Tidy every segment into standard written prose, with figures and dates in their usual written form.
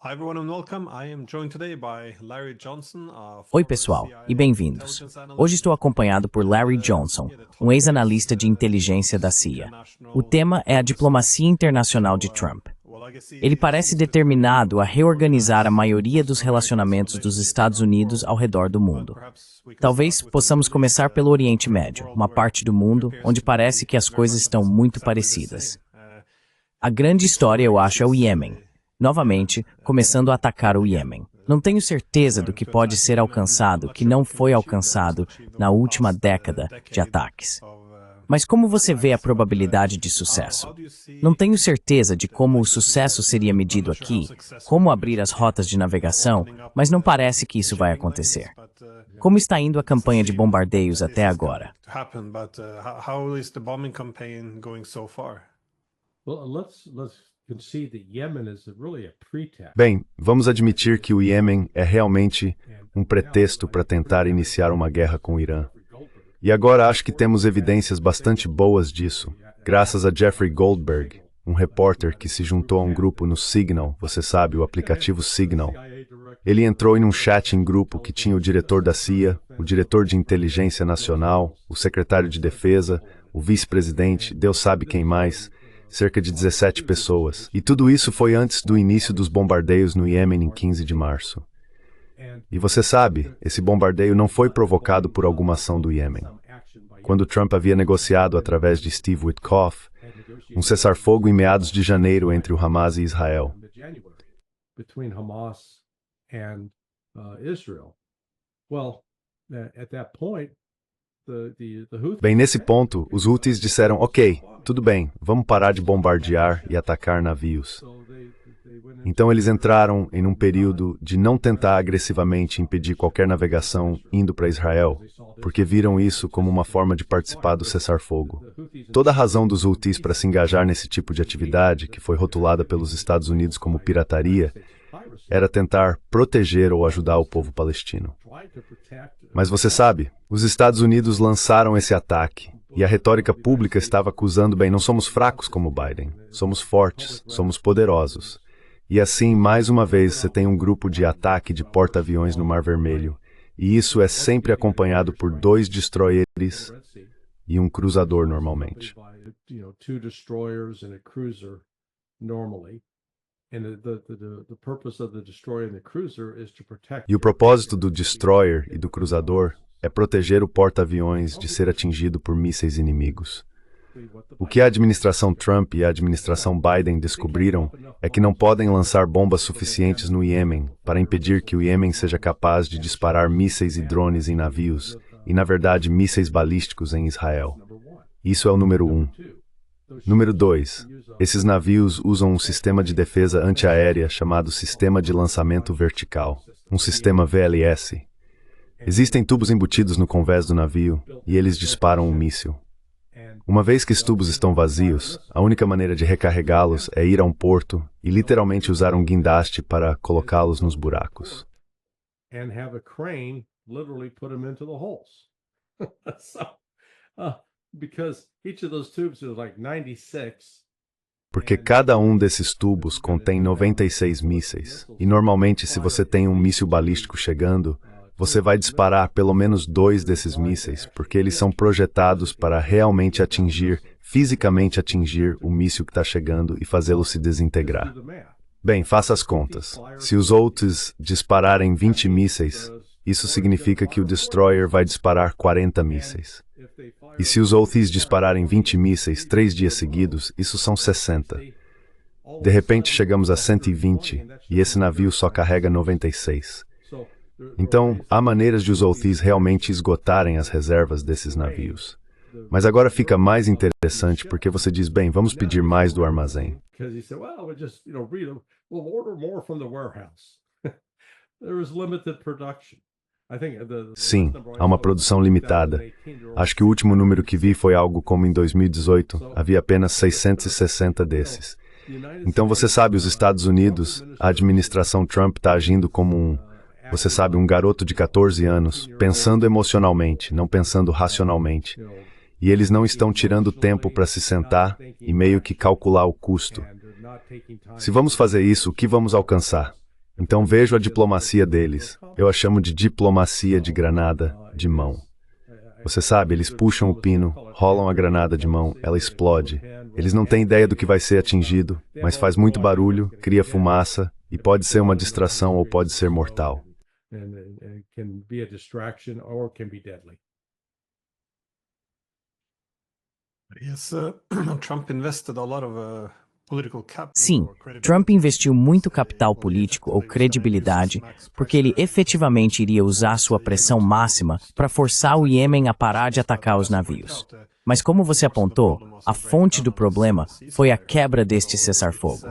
Hi everyone and welcome. I am joined today by Larry Johnson, Oi, former pessoal, CIA e bem-vindos. intelligence analyst. Hoje estou acompanhado por Larry Johnson, um ex-analista de inteligência da CIA. O tema é a diplomacia internacional de Trump. Ele parece determinado a reorganizar a maioria dos relacionamentos dos Estados Unidos ao redor do mundo. Talvez possamos começar pelo Oriente Médio, uma parte do mundo onde parece que as coisas estão muito parecidas. A grande história, eu acho, é o Iêmen. Novamente, começando a atacar o Iêmen. Não tenho certeza do que pode ser alcançado que não foi alcançado na última década de ataques. Mas como você vê a probabilidade de sucesso? Não tenho certeza de como o sucesso seria medido aqui, como abrir as rotas de navegação, mas não parece que isso vai acontecer. Como está indo a campanha de bombardeios até agora? How is the bombing campaign going so far? Well, let's concede that Yemen is really a pretext. Bem, vamos admitir que o Iêmen é realmente um pretexto para tentar iniciar uma guerra com o Irã. E agora acho que temos evidências bastante boas disso, graças a Jeffrey Goldberg, um repórter que se juntou a um grupo no Signal, você sabe, o aplicativo Signal. Ele entrou em um chat em grupo que tinha o diretor da CIA, o diretor de inteligência nacional, o secretário de defesa, o vice-presidente, Deus sabe quem mais, cerca de 17 pessoas. E tudo isso foi antes do início dos bombardeios no Iêmen em 15 de março. E você sabe, esse bombardeio não foi provocado por alguma ação do Iêmen. Quando Trump havia negociado através de Steve Witkoff um cessar-fogo em meados de janeiro entre o Hamas e Israel. Between Hamas and Israel. Well, at that point, the Houthis... Bem, nesse ponto, os Houthis disseram, ok, tudo bem, vamos parar de bombardear e atacar navios. Então eles entraram em um período de não tentar agressivamente impedir qualquer navegação indo para Israel, porque viram isso como uma forma de participar do cessar-fogo. Toda a razão dos Houthis para se engajar nesse tipo de atividade, que foi rotulada pelos Estados Unidos como pirataria, era tentar proteger ou ajudar o povo palestino. Mas você sabe, os Estados Unidos lançaram esse ataque, e a retórica pública estava acusando, bem, não somos fracos como Biden, somos fortes, somos poderosos. E assim, mais uma vez, você tem um grupo de ataque de porta-aviões no Mar Vermelho, e isso é sempre acompanhado por 2 destroyers e um cruzador normalmente. E o propósito do destroyer e do cruzador é proteger o porta-aviões de ser atingido por mísseis inimigos. O que a administração Trump e a administração Biden descobriram é que não podem lançar bombas suficientes no Iêmen para impedir que o Iêmen seja capaz de disparar mísseis e drones em navios e, na verdade, mísseis balísticos em Israel. Isso é o número 1. Número 2. Esses navios usam um sistema de defesa antiaérea chamado Sistema de Lançamento Vertical, um sistema VLS. Existem tubos embutidos no convés do navio e eles disparam um míssil. Uma vez que os tubos estão vazios, a única maneira de recarregá-los é ir a um porto e literalmente usar um guindaste para colocá-los nos buracos. Porque cada um desses tubos contém 96 mísseis, e normalmente se você tem um míssil balístico chegando, você vai disparar pelo menos 2 desses mísseis, porque eles são projetados para realmente atingir, fisicamente atingir o míssil que está chegando e fazê-lo se desintegrar. Bem, faça as contas. Se os outros dispararem 20 mísseis, isso significa que o destroyer vai disparar 40 mísseis. E se os Houthis dispararem 20 mísseis 3 dias seguidos, isso são 60. De repente chegamos a 120, e esse navio só carrega 96. Então, há maneiras de os Houthis realmente esgotarem as reservas desses navios. Mas agora fica mais interessante porque você diz, bem, vamos pedir mais do armazém. Sim, há uma produção limitada. Acho que o último número que vi foi algo como em 2018, havia apenas 660 desses. Então você sabe, os Estados Unidos, a administração Trump está agindo como você sabe, um garoto de 14 anos, pensando emocionalmente, não pensando racionalmente. E eles não estão tirando tempo para se sentar e meio que calcular o custo. Se vamos fazer isso, o que vamos alcançar? Então vejo a diplomacia deles. Eu a chamo de diplomacia de granada de mão. Você sabe, eles puxam o pino, rolam a granada de mão, ela explode. Eles não têm ideia do que vai ser atingido, mas faz muito barulho, cria fumaça, e pode ser uma distração ou pode ser mortal. Sim, Trump investiu muito capital político ou credibilidade porque ele efetivamente iria usar sua pressão máxima para forçar o Iêmen a parar de atacar os navios. Mas como você apontou, a fonte do problema foi a quebra deste cessar-fogo.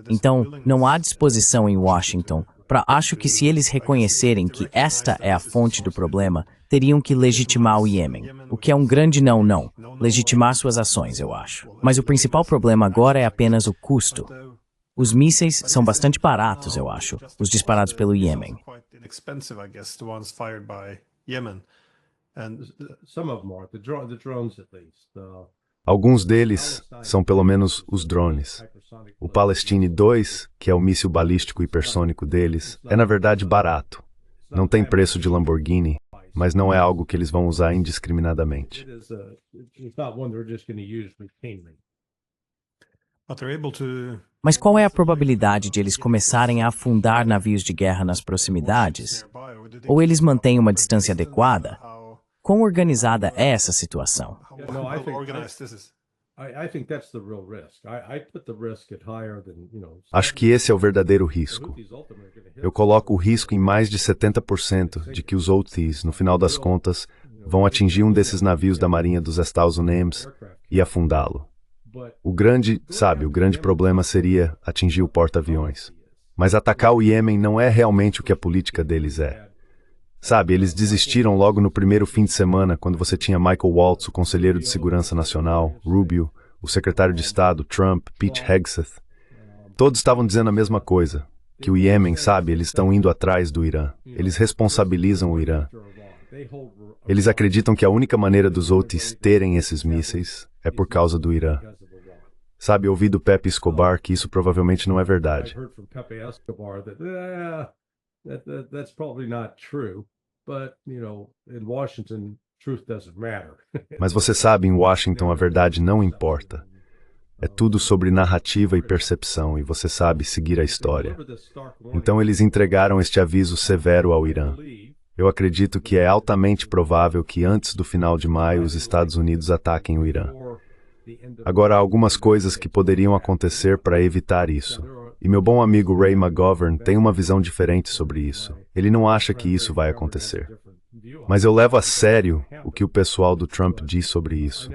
Então, não há disposição em Washington para acho que se eles reconhecerem que esta é a fonte do problema, teriam que legitimar o Iêmen, o que é um grande não, legitimar suas ações, eu acho. Mas o principal problema agora é apenas o custo. Os mísseis são bastante baratos, eu acho, os disparados pelo Iêmen. Alguns deles são pelo menos os drones. O Palestine 2, que é o míssil balístico hipersônico deles, é na verdade barato. Não tem preço de Lamborghini, mas não é algo que eles vão usar indiscriminadamente. Mas qual é a probabilidade de eles começarem a afundar navios de guerra nas proximidades? Ou eles mantêm uma distância adequada? Quão organizada é essa situação? Acho que esse é o verdadeiro risco. Eu coloco o risco em mais de 70% de que os Houthis, no final das contas, vão atingir um desses navios da Marinha dos Estados Unidos e afundá-lo. O grande problema seria atingir o porta-aviões. Mas atacar o Iêmen não é realmente o que a política deles é. Sabe, eles desistiram logo no primeiro fim de semana, quando você tinha Michael Waltz, o conselheiro de segurança nacional, Rubio, o secretário de Estado, Trump, Pete Hegseth. Todos estavam dizendo a mesma coisa, que o Iêmen, sabe, eles estão indo atrás do Irã. Eles responsabilizam o Irã. Eles acreditam que a única maneira dos Houthis terem esses mísseis é por causa do Irã. Sabe, ouvi do Pepe Escobar que isso provavelmente não é verdade. That's probably not true, but, in Washington, truth doesn't matter. Mas você sabe, em Washington a verdade não importa. É tudo sobre narrativa e percepção, e você sabe seguir a história. Então eles entregaram este aviso severo ao Irã. Eu acredito que é altamente provável que antes do final de maio os Estados Unidos ataquem o Irã. Agora, há algumas coisas que poderiam acontecer para evitar isso. E meu bom amigo Ray McGovern tem uma visão diferente sobre isso. Ele não acha que isso vai acontecer. Mas eu levo a sério o que o pessoal do Trump diz sobre isso.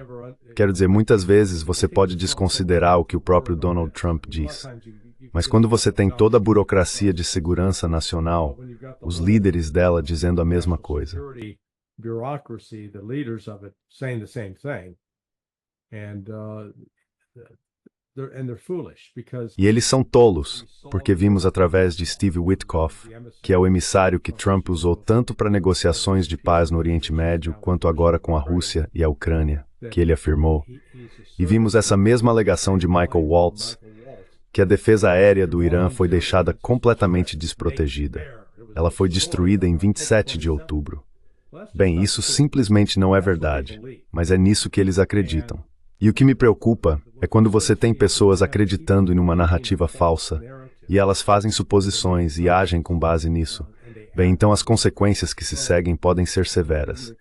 Quero dizer, muitas vezes você pode desconsiderar o que o próprio Donald Trump diz. Mas quando você tem toda a burocracia de segurança nacional, os líderes dela dizendo a mesma coisa. E eles são tolos, porque vimos através de Steve Witkoff, que é o emissário que Trump usou tanto para negociações de paz no Oriente Médio, quanto agora com a Rússia e a Ucrânia, que ele afirmou. E vimos essa mesma alegação de Michael Waltz, que a defesa aérea do Irã foi deixada completamente desprotegida. Ela foi destruída em 27 de outubro. Bem, isso simplesmente não é verdade, mas é nisso que eles acreditam. E o que me preocupa é quando você tem pessoas acreditando em uma narrativa falsa e elas fazem suposições e agem com base nisso. Bem, então as consequências que se seguem podem ser severas.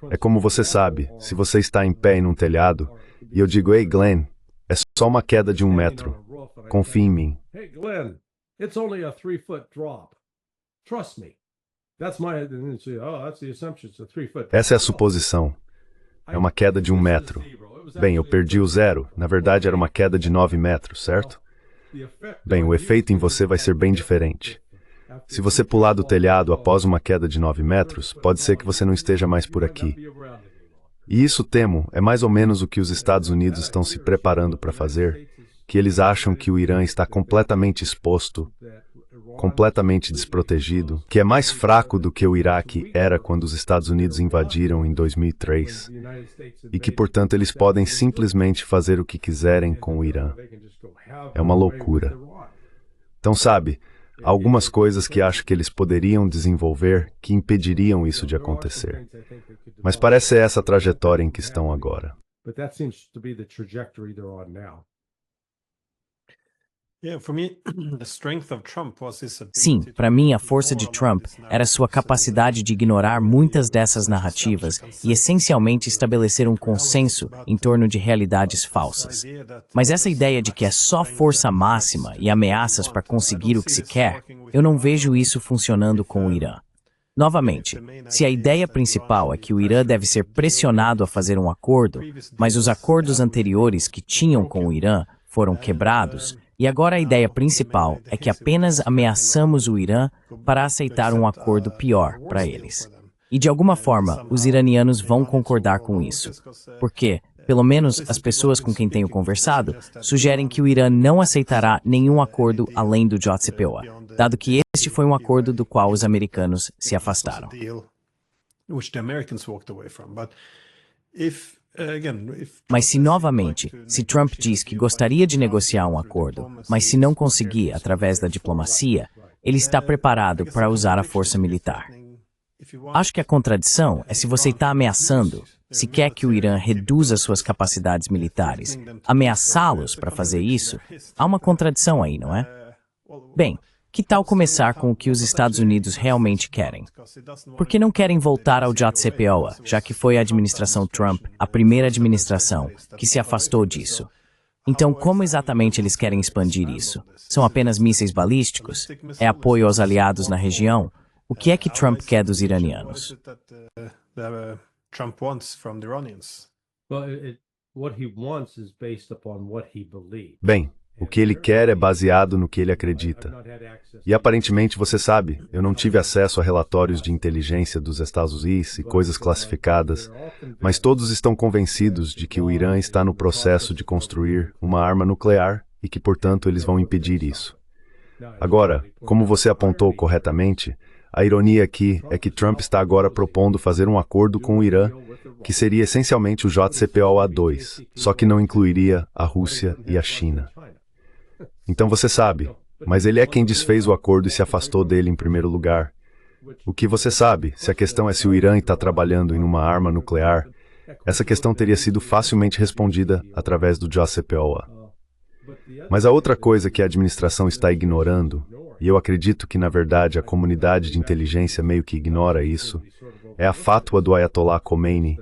É como você sabe, se você está em pé em um telhado e eu digo, "Ei, Glenn, é só uma queda de 1 metro. Confie em mim." Hey, Glenn, it's only a 3-foot drop. Trust me. That's the assumption, it's a 3-foot. Essa é a suposição. É uma queda de 1 metro. Bem, eu perdi o zero. Na verdade, era uma queda de 9 metros, certo? Bem, o efeito em você vai ser bem diferente. Se você pular do telhado após uma queda de 9 metros, pode ser que você não esteja mais por aqui. E isso, temo, é mais ou menos o que os Estados Unidos estão se preparando para fazer, que eles acham que o Irã está completamente exposto, completamente desprotegido, que é mais fraco do que o Iraque era quando os Estados Unidos invadiram em 2003, e que, portanto, eles podem simplesmente fazer o que quiserem com o Irã. É uma loucura. Então, sabe, há algumas coisas que acho que eles poderiam desenvolver que impediriam isso de acontecer. Mas parece essa a trajetória em que estão agora. But that seems to be the trajectory they're on now. Sim, para mim a força de Trump era sua capacidade de ignorar muitas dessas narrativas e essencialmente estabelecer um consenso em torno de realidades falsas. Mas essa ideia de que é só força máxima e ameaças para conseguir o que se quer, eu não vejo isso funcionando com o Irã. Novamente, se a ideia principal é que o Irã deve ser pressionado a fazer um acordo, mas os acordos anteriores que tinham com o Irã foram quebrados, e agora a ideia principal é que apenas ameaçamos o Irã para aceitar um acordo pior para eles. E de alguma forma, os iranianos vão concordar com isso. Porque, pelo menos as pessoas com quem tenho conversado, sugerem que o Irã não aceitará nenhum acordo além do JCPOA, dado que este foi um acordo do qual os americanos se afastaram. Mas se novamente, se Trump diz que gostaria de negociar um acordo, mas se não conseguir através da diplomacia, ele está preparado para usar a força militar. Acho que a contradição é se você está ameaçando, se quer que o Irã reduza suas capacidades militares, ameaçá-los para fazer isso, há uma contradição aí, não é? Bem, que tal começar com o que os Estados Unidos realmente querem? Por que não querem voltar ao JCPOA, já que foi a administração Trump, a primeira administração, que se afastou disso? Então, como exatamente eles querem expandir isso? São apenas mísseis balísticos? É apoio aos aliados na região? O que é que Trump quer dos iranianos? Bem, o que ele quer é baseado no que ele acredita. E aparentemente, você sabe, eu não tive acesso a relatórios de inteligência dos Estados Unidos e coisas classificadas, mas todos estão convencidos de que o Irã está no processo de construir uma arma nuclear e que, portanto, eles vão impedir isso. Agora, como você apontou corretamente, a ironia aqui é que Trump está agora propondo fazer um acordo com o Irã, que seria essencialmente o JCPOA2, só que não incluiria a Rússia e a China. Então você sabe, mas ele é quem desfez o acordo e se afastou dele em primeiro lugar. O que você sabe, se a questão é se o Irã está trabalhando em uma arma nuclear, essa questão teria sido facilmente respondida através do JCPOA. Mas a outra coisa que a administração está ignorando, e eu acredito que na verdade a comunidade de inteligência meio que ignora isso, é a fátua do Ayatollah Khomeini,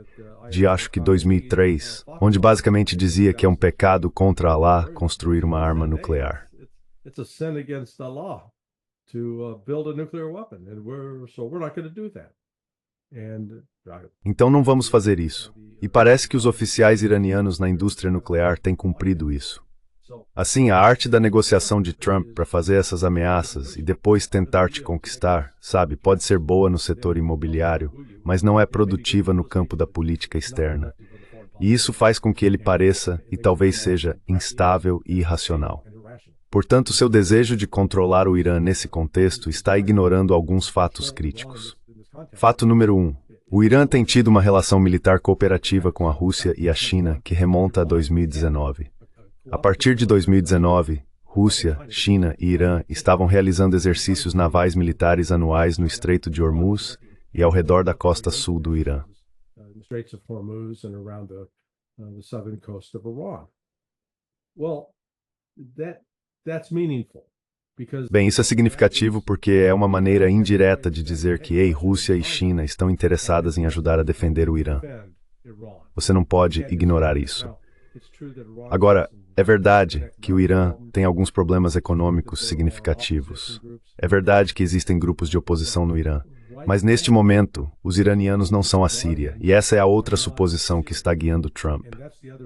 de acho que 2003, onde basicamente dizia que é um pecado contra Allah construir uma arma nuclear. Então não vamos fazer isso. E parece que os oficiais iranianos na indústria nuclear têm cumprido isso. Assim, a arte da negociação de Trump para fazer essas ameaças e depois tentar te conquistar, sabe, pode ser boa no setor imobiliário, mas não é produtiva no campo da política externa. E isso faz com que ele pareça, e talvez seja, instável e irracional. Portanto, seu desejo de controlar o Irã nesse contexto está ignorando alguns fatos críticos. Fato número 1. O Irã tem tido uma relação militar cooperativa com a Rússia e a China que remonta a 2019. A partir de 2019, Rússia, China e Irã estavam realizando exercícios navais militares anuais no Estreito de Hormuz e ao redor da costa sul do Irã. Bem, isso é significativo porque é uma maneira indireta de dizer que, ei, Rússia e China estão interessadas em ajudar a defender o Irã. Você não pode ignorar isso. Agora, é verdade que o Irã tem alguns problemas econômicos significativos. É verdade que existem grupos de oposição no Irã. Mas neste momento, os iranianos não são a Síria, e essa é a outra suposição que está guiando Trump.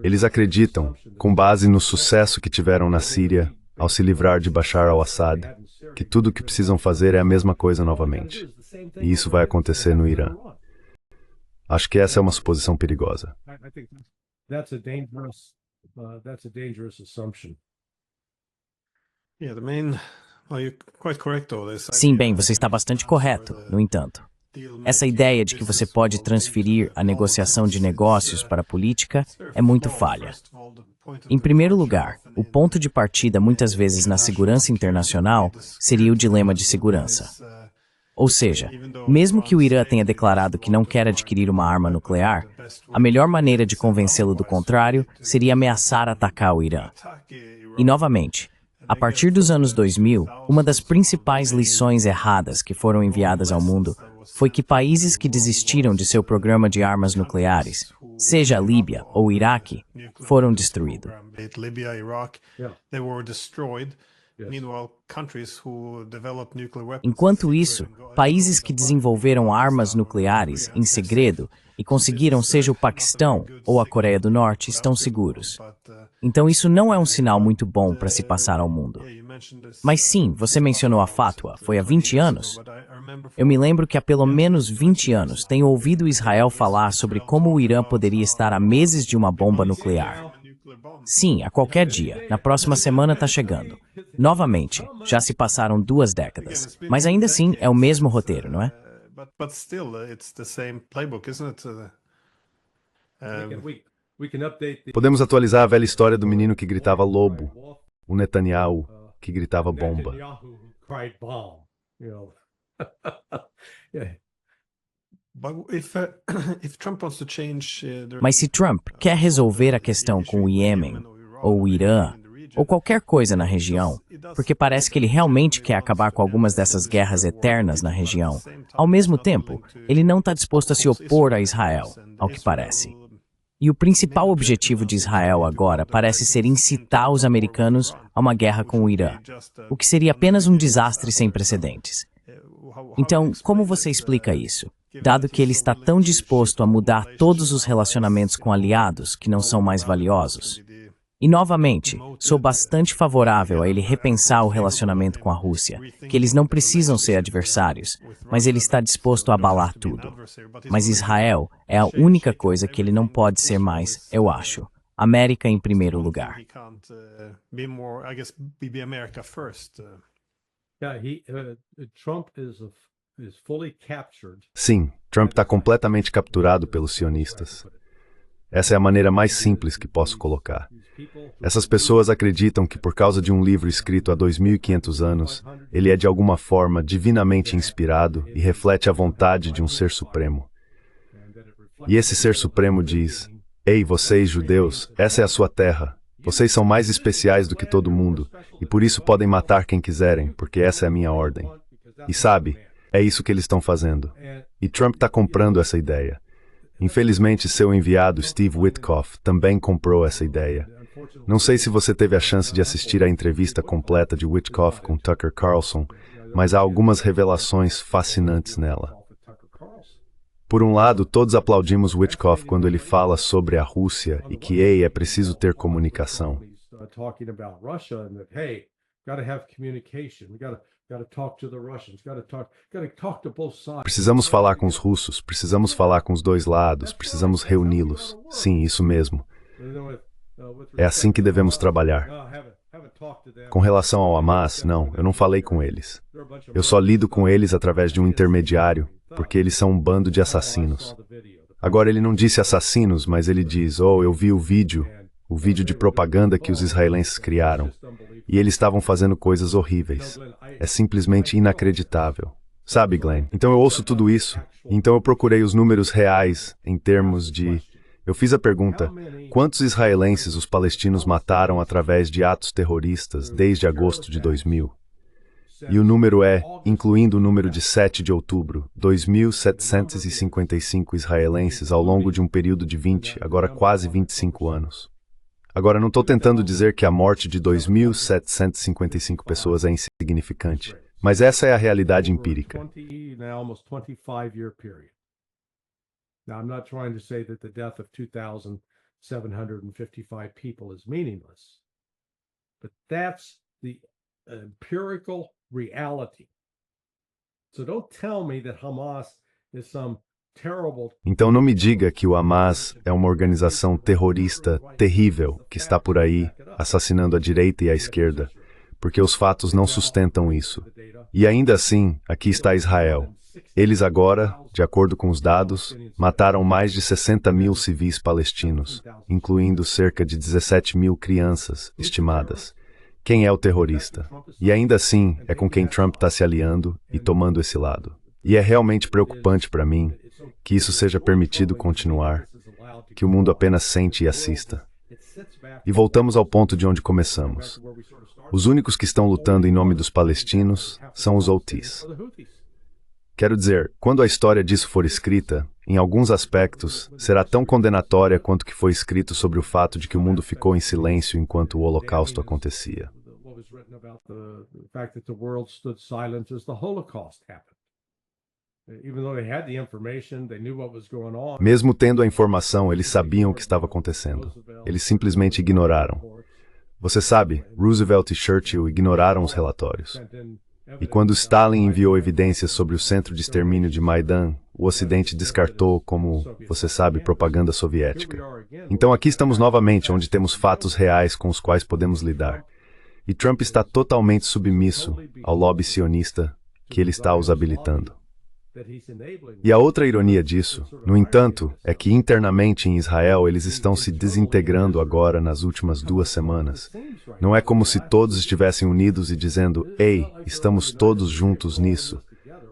Eles acreditam, com base no sucesso que tiveram na Síria, ao se livrar de Bashar al-Assad, que tudo o que precisam fazer é a mesma coisa novamente. E isso vai acontecer no Irã. Acho que essa é uma suposição perigosa. That's a dangerous assumption. Sim, bem, você está bastante correto, no entanto. Essa ideia de que você pode transferir a negociação de negócios para a política é muito falha. Em primeiro lugar, o ponto de partida muitas vezes na segurança internacional seria o dilema de segurança. Ou seja, mesmo que o Irã tenha declarado que não quer adquirir uma arma nuclear, a melhor maneira de convencê-lo do contrário seria ameaçar atacar o Irã. E novamente, a partir dos anos 2000, uma das principais lições erradas que foram enviadas ao mundo foi que países que desistiram de seu programa de armas nucleares, seja a Líbia ou o Iraque, foram destruídos. Enquanto isso, países que desenvolveram armas nucleares em segredo e conseguiram, seja o Paquistão ou a Coreia do Norte, estão seguros. Então isso não é um sinal muito bom para se passar ao mundo. Mas sim, você mencionou a fatwa, foi há 20 anos? Eu me lembro que há pelo menos 20 anos tenho ouvido Israel falar sobre como o Irã poderia estar a meses de uma bomba nuclear. Sim, a qualquer dia, na próxima semana está chegando. Novamente, já se passaram 2 décadas. Mas ainda assim, é o mesmo roteiro, não é? Podemos atualizar a velha história do menino que gritava lobo, o Netanyahu que gritava bomba. Mas se Trump quer resolver a questão com o Iêmen, ou o Irã, ou qualquer coisa na região, porque parece que ele realmente quer acabar com algumas dessas guerras eternas na região, ao mesmo tempo, ele não está disposto a se opor a Israel, ao que parece. E o principal objetivo de Israel agora parece ser incitar os americanos a uma guerra com o Irã, o que seria apenas um desastre sem precedentes. Então, como você explica isso, dado que ele está tão disposto a mudar todos os relacionamentos com aliados que não são mais valiosos? E, novamente, sou bastante favorável a ele repensar o relacionamento com a Rússia, que eles não precisam ser adversários, mas ele está disposto a abalar tudo. Mas Israel é a única coisa que ele não pode ser mais, eu acho. América em primeiro lugar. Sim, Trump está completamente capturado pelos sionistas. Essa é a maneira mais simples que posso colocar. Essas pessoas acreditam que por causa de um livro escrito há 2.500 anos, ele é de alguma forma divinamente inspirado e reflete a vontade de um ser supremo. E esse ser supremo diz: "Ei, vocês judeus, essa é a sua terra. Vocês são mais especiais do que todo mundo, e por isso podem matar quem quiserem, porque essa é a minha ordem." E sabe, é isso que eles estão fazendo. E Trump está comprando essa ideia. Infelizmente, seu enviado Steve Witkoff também comprou essa ideia. Não sei se você teve a chance de assistir à entrevista completa de Witkoff com Tucker Carlson, mas há algumas revelações fascinantes nela. Por um lado, todos aplaudimos Witkoff quando ele fala sobre a Rússia e que, ei, é preciso ter comunicação. Precisamos falar com os russos, precisamos falar com os dois lados, precisamos reuni-los. Sim, isso mesmo. É assim que devemos trabalhar. Com relação ao Hamas, não, eu não falei com eles. Eu só lido com eles através de um intermediário, porque eles são um bando de assassinos. Agora, ele não disse assassinos, mas ele diz: "Oh, eu vi o vídeo de propaganda que os israelenses criaram. E eles estavam fazendo coisas horríveis. É simplesmente inacreditável." Sabe, Glenn? Então eu ouço tudo isso. Então eu procurei os números reais em termos de... Eu fiz a pergunta: quantos israelenses os palestinos mataram através de atos terroristas desde agosto de 2000? E o número é, incluindo o número de 7 de outubro, 2.755 israelenses ao longo de um período de 20, agora quase 25 anos. Agora, não estou tentando dizer que a morte de 2.755 pessoas é insignificante, mas essa é a realidade empírica. Now, I'm not trying to say that the death of 2,755 people is meaningless, but that's the empirical reality. So don't tell me that Hamas is some terrible... Então não me diga que o Hamas é uma organização terrorista terrível que está por aí assassinando a direita e a esquerda, porque os fatos não sustentam isso. E ainda assim, aqui está Israel. Eles agora, de acordo com os dados, mataram mais de 60 mil civis palestinos, incluindo cerca de 17 mil crianças estimadas. Quem é o terrorista? E ainda assim, é com quem Trump está se aliando e tomando esse lado. E é realmente preocupante para mim que isso seja permitido continuar, que o mundo apenas sente e assista. E voltamos ao ponto de onde começamos. Os únicos que estão lutando em nome dos palestinos são os Houthis. Quero dizer, quando a história disso for escrita, em alguns aspectos, será tão condenatória quanto que foi escrito sobre o fato de que o mundo ficou em silêncio enquanto o Holocausto acontecia. Mesmo tendo a informação, eles sabiam o que estava acontecendo. Eles simplesmente ignoraram. Você sabe, Roosevelt e Churchill ignoraram os relatórios. E quando Stalin enviou evidências sobre o centro de extermínio de Maidan, o Ocidente descartou como, você sabe, propaganda soviética. Então aqui estamos novamente onde temos fatos reais com os quais podemos lidar. E Trump está totalmente submisso ao lobby sionista que ele está os habilitando. E a outra ironia disso, no entanto, é que internamente em Israel eles estão se desintegrando agora nas últimas 2 semanas. Não é como se todos estivessem unidos e dizendo, ei, estamos todos juntos nisso.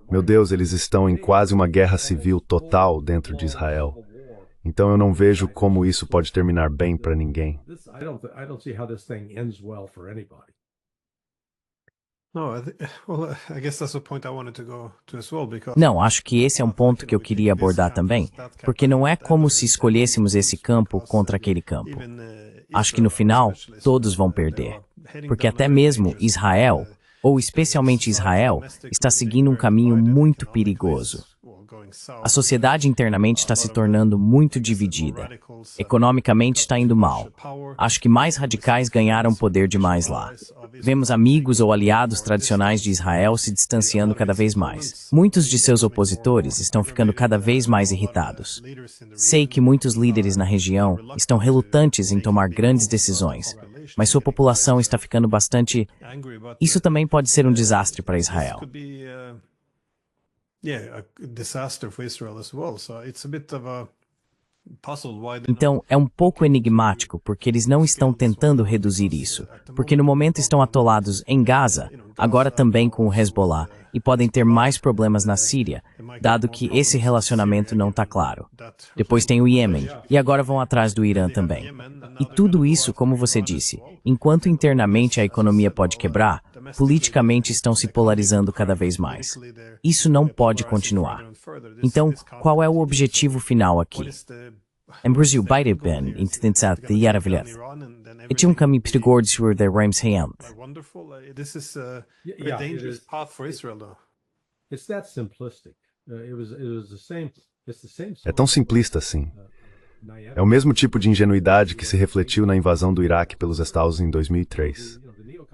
Meu Deus, eles estão em quase uma guerra civil total dentro de Israel. Então eu não vejo como isso pode terminar bem para ninguém. Não, acho que esse é um ponto que eu queria abordar também, porque não é como se escolhêssemos esse campo contra aquele campo. Acho que no final, todos vão perder. Porque até mesmo Israel, ou especialmente Israel, está seguindo um caminho muito perigoso. A sociedade internamente está se tornando muito dividida. Economicamente está indo mal. Acho que mais radicais ganharam poder demais lá. Vemos amigos ou aliados tradicionais de Israel se distanciando cada vez mais. Muitos de seus opositores estão ficando cada vez mais irritados. Sei que muitos líderes na região estão relutantes em tomar grandes decisões, mas sua população está ficando bastante... Isso também pode ser um desastre para Israel. Então, é um pouco enigmático porque eles não estão tentando reduzir isso, porque no momento estão atolados em Gaza, agora também com o Hezbollah, e podem ter mais problemas na Síria, dado que esse relacionamento não está claro. Depois tem o Iêmen, e agora vão atrás do Irã também. E tudo isso, como você disse, enquanto internamente a economia pode quebrar, politicamente estão se polarizando cada vez mais. Isso não pode continuar. Então, qual é o objetivo final aqui? Em Brasil, Biden intentar de Yaravilhas. É um caminho perigoso sobre o Reims Hand. É tão simplista assim. É o mesmo tipo de ingenuidade que se refletiu na invasão do Iraque pelos Estados em 2003.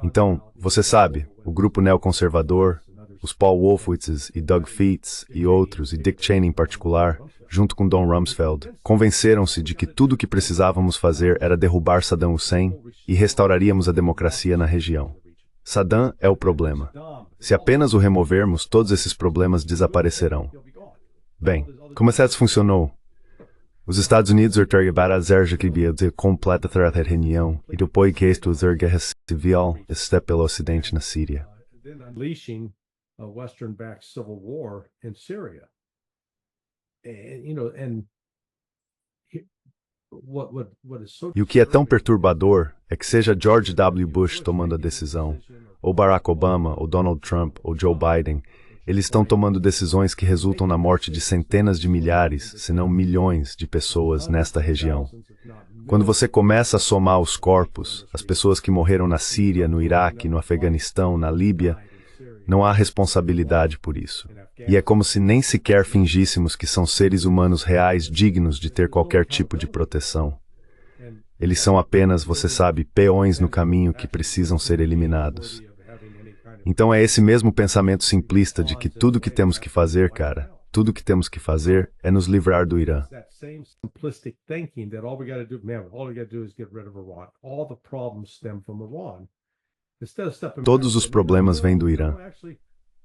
Então, você sabe, o grupo neoconservador, os Paul Wolfowitzes e Doug Feets e outros, e Dick Cheney em particular, junto com Don Rumsfeld, convenceram-se de que tudo o que precisávamos fazer era derrubar Saddam Hussein e restauraríamos a democracia na região. Saddam é o problema. Se apenas o removermos, todos esses problemas desaparecerão. Bem, como isso funcionou? Os Estados Unidos ordenaram a completa reunião e depois que isto a guerra civil está pelo Ocidente na Síria. A Western-backed civil war in Syria. E o que é tão perturbador é que seja George W. Bush tomando a decisão, ou Barack Obama, ou Donald Trump, ou Joe Biden, eles estão tomando decisões que resultam na morte de centenas de milhares, se não milhões, de pessoas nesta região. Quando você começa a somar os corpos, as pessoas que morreram na Síria, no Iraque, no Afeganistão, na Líbia, não há responsabilidade por isso. E é como se nem sequer fingíssemos que são seres humanos reais dignos de ter qualquer tipo de proteção. Eles são apenas, você sabe, peões no caminho que precisam ser eliminados. Então é esse mesmo pensamento simplista de que tudo que temos que fazer, cara, tudo que temos que fazer é nos livrar do Irã. Todos os problemas vêm do Irã.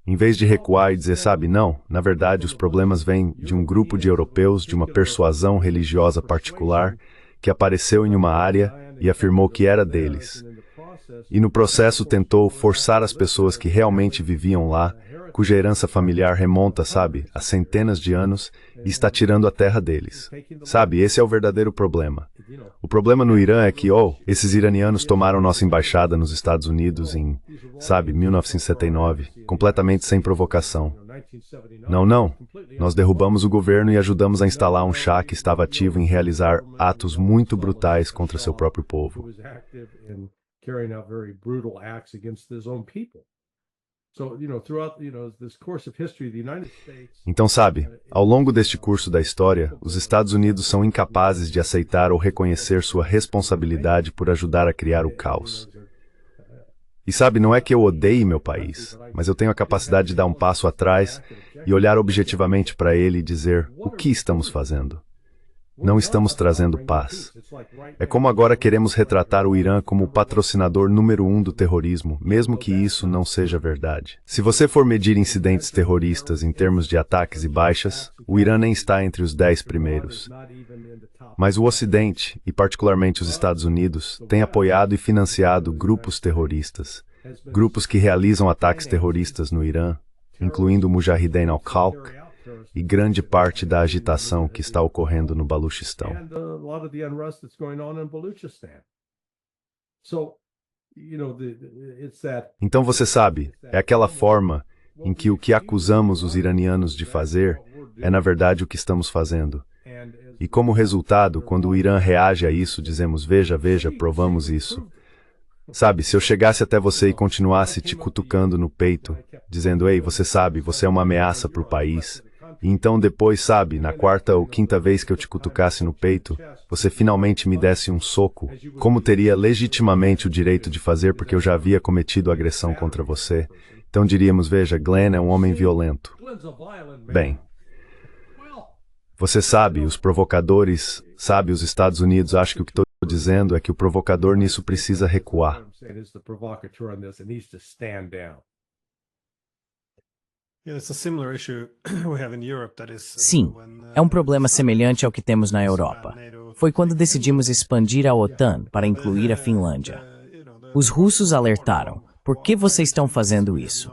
Em vez de recuar e dizer, sabe, não, na verdade os problemas vêm de um grupo de europeus de uma persuasão religiosa particular que apareceu em uma área e afirmou que era deles. E no processo tentou forçar as pessoas que realmente viviam lá, cuja herança familiar remonta, sabe, a centenas de anos, e está tirando a terra deles. Sabe, esse é o verdadeiro problema. O problema no Irã é que, esses iranianos tomaram nossa embaixada nos Estados Unidos em, 1979, completamente sem provocação. Não, nós derrubamos o governo e ajudamos a instalar um chá que estava ativo em realizar atos muito brutais contra seu próprio povo. Então, sabe, ao longo deste curso da história, os Estados Unidos são incapazes de aceitar ou reconhecer sua responsabilidade por ajudar a criar o caos. E sabe, não é que eu odeie meu país, mas eu tenho a capacidade de dar um passo atrás e olhar objetivamente para ele e dizer, o que estamos fazendo? Não estamos trazendo paz. É como agora queremos retratar o Irã como o patrocinador número 1 do terrorismo, mesmo que isso não seja verdade. Se você for medir incidentes terroristas em termos de ataques e baixas, o Irã nem está entre os 10 primeiros. Mas o Ocidente, e particularmente os Estados Unidos, tem apoiado e financiado grupos terroristas, grupos que realizam ataques terroristas no Irã, incluindo o Mujahideen al-Khalq, e grande parte da agitação que está ocorrendo no Baluchistão. Então você sabe, é aquela forma em que o que acusamos os iranianos de fazer é na verdade o que estamos fazendo. E como resultado, quando o Irã reage a isso, dizemos, veja, provamos isso. Sabe, se eu chegasse até você e continuasse te cutucando no peito, dizendo, ei, você sabe, você é uma ameaça para o país, e então depois, sabe, na quarta ou quinta vez que eu te cutucasse no peito, você finalmente me desse um soco, como teria legitimamente o direito de fazer porque eu já havia cometido agressão contra você, então diríamos, veja, Glenn é um homem violento. Bem, você sabe, os provocadores, sabe, os Estados Unidos, acho que o que estou dizendo é que o provocador nisso precisa recuar. Sim, é um problema semelhante ao que temos na Europa. Foi quando decidimos expandir a OTAN para incluir a Finlândia. Os russos alertaram, por que vocês estão fazendo isso?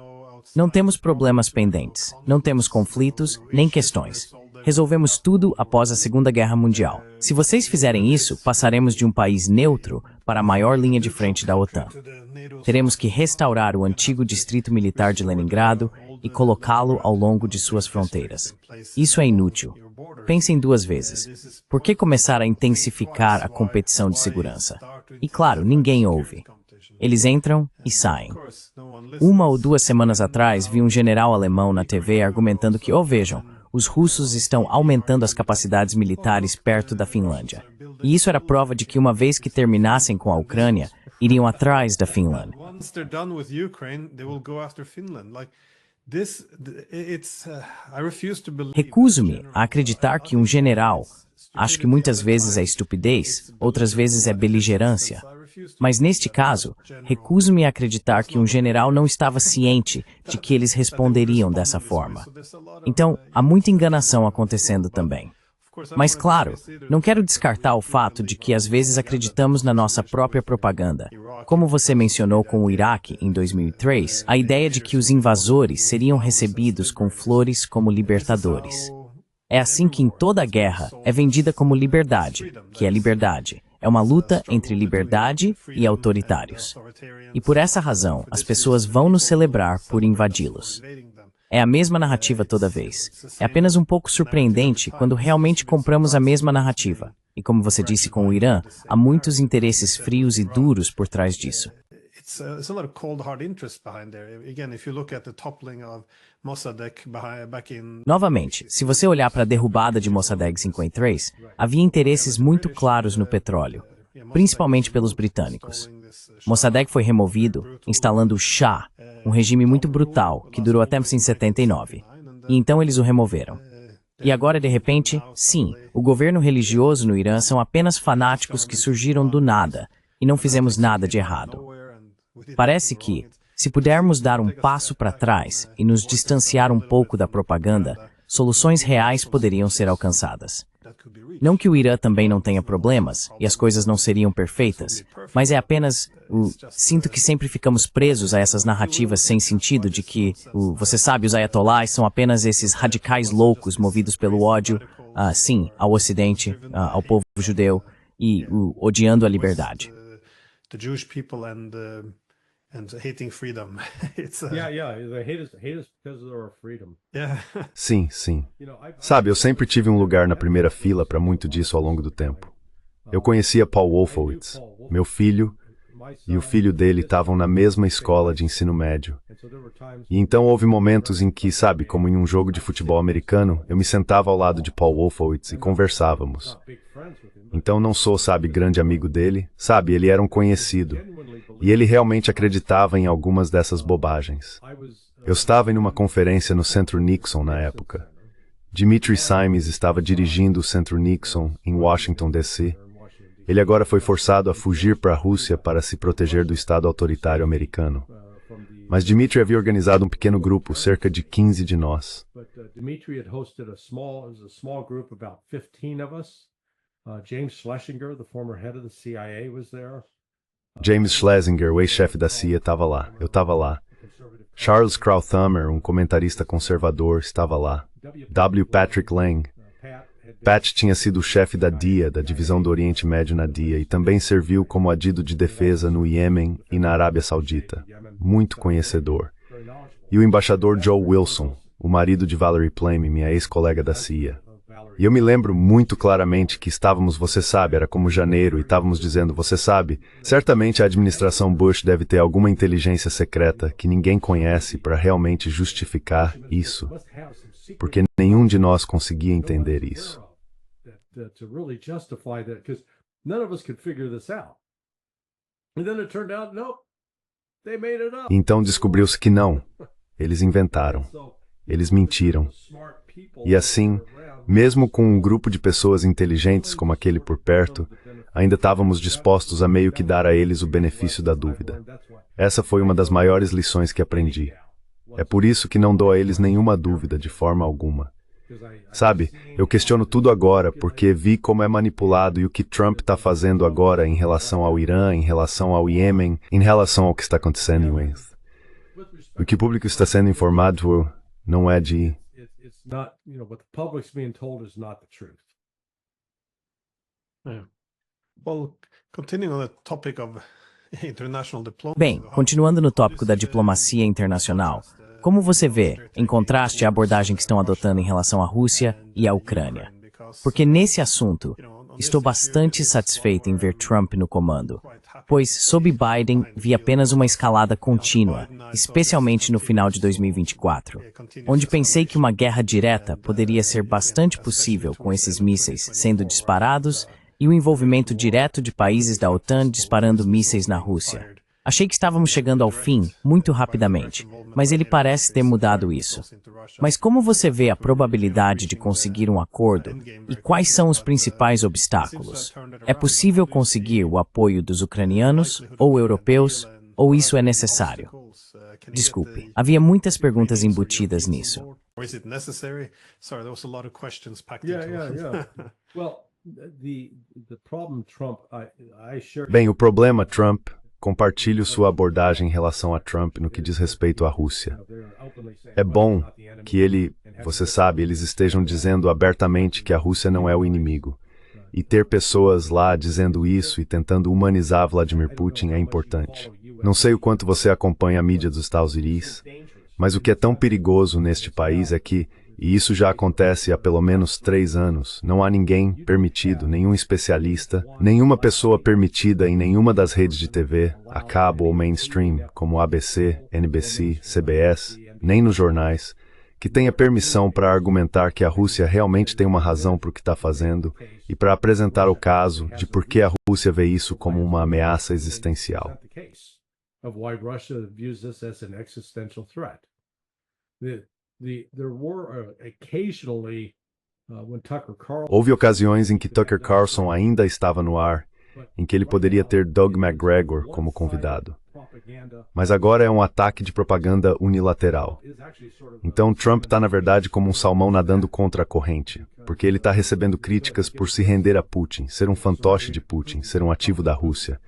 Não temos problemas pendentes, não temos conflitos, nem questões. Resolvemos tudo após a Segunda Guerra Mundial. Se vocês fizerem isso, passaremos de um país neutro para a maior linha de frente da OTAN. Teremos que restaurar o antigo distrito militar de Leningrado e colocá-lo ao longo de suas fronteiras. Isso é inútil. Pensem duas vezes. Por que começar a intensificar a competição de segurança? E claro, ninguém ouve. Eles entram e saem. 1 ou 2 semanas atrás, vi um general alemão na TV argumentando que, vejam, os russos estão aumentando as capacidades militares perto da Finlândia. E isso era prova de que uma vez que terminassem com a Ucrânia, iriam atrás da Finlândia. Recuso-me a acreditar que um general, acho que muitas vezes é estupidez, outras vezes é beligerância, mas neste caso, recuso-me a acreditar que um general não estava ciente de que eles responderiam dessa forma. Então, há muita enganação acontecendo também. Mas claro, não quero descartar o fato de que às vezes acreditamos na nossa própria propaganda. Como você mencionou com o Iraque em 2003, a ideia de que os invasores seriam recebidos com flores como libertadores. É assim que em toda guerra é vendida como liberdade, que é liberdade. É uma luta entre liberdade e autoritários. E por essa razão, as pessoas vão nos celebrar por invadi-los. É a mesma narrativa toda vez. É apenas um pouco surpreendente quando realmente compramos a mesma narrativa. E como você disse com o Irã, há muitos interesses frios e duros por trás disso. Novamente, se você olhar para a derrubada de Mossadegh em 53, havia interesses muito claros no petróleo, principalmente pelos britânicos. Mossadegh foi removido, instalando o Shah, um regime muito brutal, que durou até 1979. E então eles o removeram. E agora, de repente, sim, o governo religioso no Irã são apenas fanáticos que surgiram do nada, e não fizemos nada de errado. Parece que, Se pudermos dar um passo para trás e nos distanciar um pouco da propaganda, soluções reais poderiam ser alcançadas. Não que o Irã também não tenha problemas e as coisas não seriam perfeitas, mas é apenas sinto que sempre ficamos presos a essas narrativas sem sentido de que, você sabe, os ayatolás são apenas esses radicais loucos movidos pelo ódio, sim, ao Ocidente, ao povo judeu e odiando a liberdade. The Jewish people and hating freedom. It's They hate us because of our freedom. yeah. Sim, sim. Sabe, eu sempre tive um lugar na primeira fila para muito disso ao longo do tempo. Eu conhecia Paul Wolfowitz, meu filho e o filho dele estavam na mesma escola de ensino médio. E então houve momentos em que, sabe, como em um jogo de futebol americano, eu me sentava ao lado de Paul Wolfowitz e conversávamos. Então não sou, sabe, grande amigo dele, sabe, ele era um conhecido. E ele realmente acreditava em algumas dessas bobagens. Eu estava em uma conferência no Centro Nixon na época. Dimitri Simes estava dirigindo o Centro Nixon em Washington, D.C. Ele agora foi forçado a fugir para a Rússia para se proteger do Estado autoritário americano. Mas Dimitri havia organizado um pequeno grupo, cerca de 15 de nós. Dmitry had hosted a small group, about 15 of us. James Schlesinger, the former head of the CIA, was there. James Schlesinger, o ex-chefe da CIA, estava lá. Eu estava lá. Charles Krauthammer, um comentarista conservador, estava lá. W. Patrick Lang. Pat tinha sido o chefe da DIA, da Divisão do Oriente Médio na DIA, e também serviu como adido de defesa no Iêmen e na Arábia Saudita. Muito conhecedor. E o embaixador Joe Wilson, o marido de Valerie Plame, minha ex-colega da CIA. E eu me lembro muito claramente que estávamos, você sabe, era como janeiro, e estávamos dizendo, você sabe, certamente a administração Bush deve ter alguma inteligência secreta que ninguém conhece para realmente justificar isso, porque nenhum de nós conseguia entender isso. Então descobriu-se que não, eles inventaram, eles mentiram. E assim, mesmo com um grupo de pessoas inteligentes como aquele por perto, ainda estávamos dispostos a meio que dar a eles o benefício da dúvida. Essa foi uma das maiores lições que aprendi. É por isso que não dou a eles nenhuma dúvida, de forma alguma. Sabe, eu questiono tudo agora porque vi como é manipulado e o que Trump está fazendo agora em relação ao Irã, em relação ao Iêmen, em relação ao que está acontecendo em Wales. O que o público está sendo informado não é de... Not, what the public's being told is not the truth. Yeah. Well, continuing on the topic of international diplomacy. Bem, continuando no tópico da diplomacia internacional, como você vê, em contraste à abordagem que estão adotando em relação à Rússia e à Ucrânia? Porque nesse assunto, estou bastante satisfeito em ver Trump no comando, pois, sob Biden, vi apenas uma escalada contínua, especialmente no final de 2024, onde pensei que uma guerra direta poderia ser bastante possível com esses mísseis sendo disparados e o envolvimento direto de países da OTAN disparando mísseis na Rússia. Achei que estávamos chegando ao fim muito rapidamente, mas ele parece ter mudado isso. Mas como você vê a probabilidade de conseguir um acordo e quais são os principais obstáculos? É possível conseguir o apoio dos ucranianos ou europeus, ou isso é necessário? Desculpe, havia muitas perguntas embutidas nisso. Bem, o problema, Trump... Compartilho sua abordagem em relação a Trump no que diz respeito à Rússia. É bom que você sabe, eles estejam dizendo abertamente que a Rússia não é o inimigo. E ter pessoas lá dizendo isso e tentando humanizar Vladimir Putin é importante. Não sei o quanto você acompanha a mídia dos Estados Unidos, mas o que é tão perigoso neste país é que, e isso já acontece há pelo menos 3 anos, não há ninguém permitido, nenhum especialista, nenhuma pessoa permitida em nenhuma das redes de TV, a cabo ou mainstream, como ABC, NBC, CBS, nem nos jornais, que tenha permissão para argumentar que a Rússia realmente tem uma razão para o que está fazendo e para apresentar o caso de por que a Rússia vê isso como uma ameaça existencial. Houve ocasiões em que Tucker Carlson ainda estava no ar, em que ele poderia ter Doug McGregor como convidado. Mas agora é um ataque de propaganda unilateral. Então Trump está, na verdade, como um salmão nadando contra a corrente, porque ele está recebendo críticas por se render a Putin, ser um fantoche de Putin, ser um ativo da Rússia.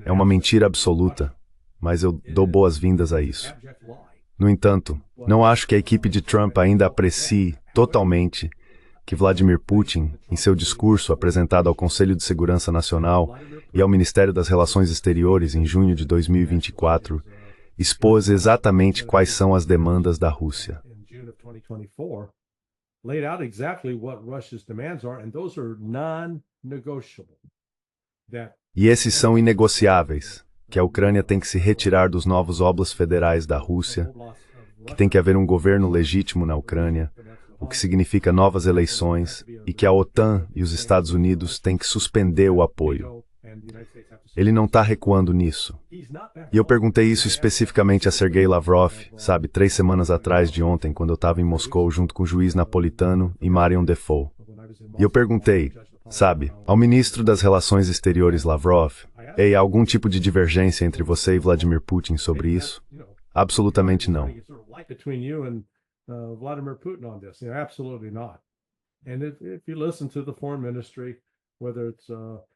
É uma mentira absoluta, mas eu dou boas-vindas a isso. No entanto, não acho que a equipe de Trump ainda aprecie totalmente que Vladimir Putin, em seu discurso apresentado ao Conselho de Segurança Nacional e ao Ministério das Relações Exteriores em junho de 2024, expôs exatamente quais são as demandas da Rússia. E esses são inegociáveis, que a Ucrânia tem que se retirar dos novos oblas federais da Rússia, que tem que haver um governo legítimo na Ucrânia, o que significa novas eleições, e que a OTAN e os Estados Unidos têm que suspender o apoio. Ele não está recuando nisso. E eu perguntei isso especificamente a Sergei Lavrov, 3 semanas atrás de ontem, quando eu estava em Moscou junto com o juiz Napolitano e Marion Defoe. E eu perguntei, ao ministro das Relações Exteriores Lavrov, há algum tipo de divergência entre você e Vladimir Putin sobre isso? Absolutamente não. Vladimir Putin on this. Absolutely not. And if you listen to the foreign ministry, whether it's